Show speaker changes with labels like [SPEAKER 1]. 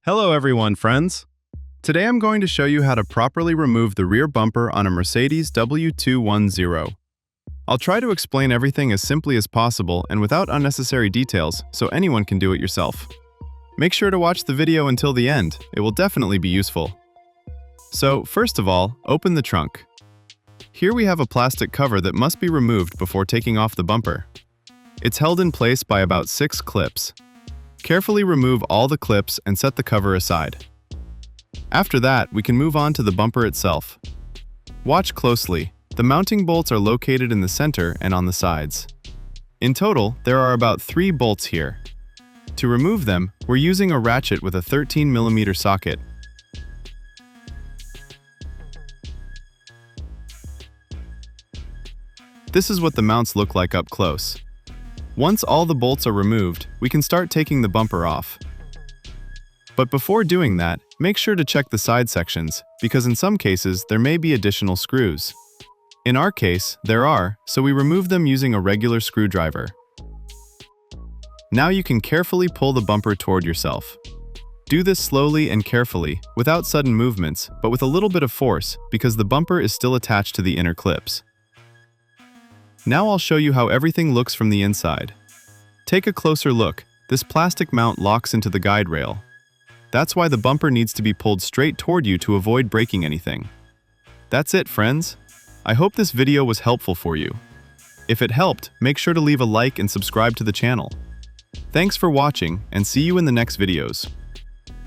[SPEAKER 1] Hello everyone, friends! Today I'm going to show you how to properly remove the rear bumper on a Mercedes W210. I'll try to explain everything as simply as possible and without unnecessary details, so anyone can do it yourself. Make sure to watch the video until the end, it will definitely be useful. So, first of all, open the trunk. Here we have a plastic cover that must be removed before taking off the bumper. It's held in place by about 6 clips. Carefully remove all the clips and set the cover aside. After that, we can move on to the bumper itself. Watch closely. The mounting bolts are located in the center and on the sides. In total, there are about 3 bolts here. To remove them, we're using a ratchet with a 13mm socket. This is what the mounts look like up close. Once all the bolts are removed, we can start taking the bumper off. But before doing that, make sure to check the side sections, because in some cases there may be additional screws. In our case, there are, so we remove them using a regular screwdriver. Now you can carefully pull the bumper toward yourself. Do this slowly and carefully, without sudden movements, but with a little bit of force, because the bumper is still attached to the inner clips. Now I'll show you how everything looks from the inside. Take a closer look. This plastic mount locks into the guide rail. That's why the bumper needs to be pulled straight toward you to avoid breaking anything. That's it, friends. I hope this video was helpful for you. If it helped, make sure to leave a like and subscribe to the channel. Thanks for watching, and see you in the next videos.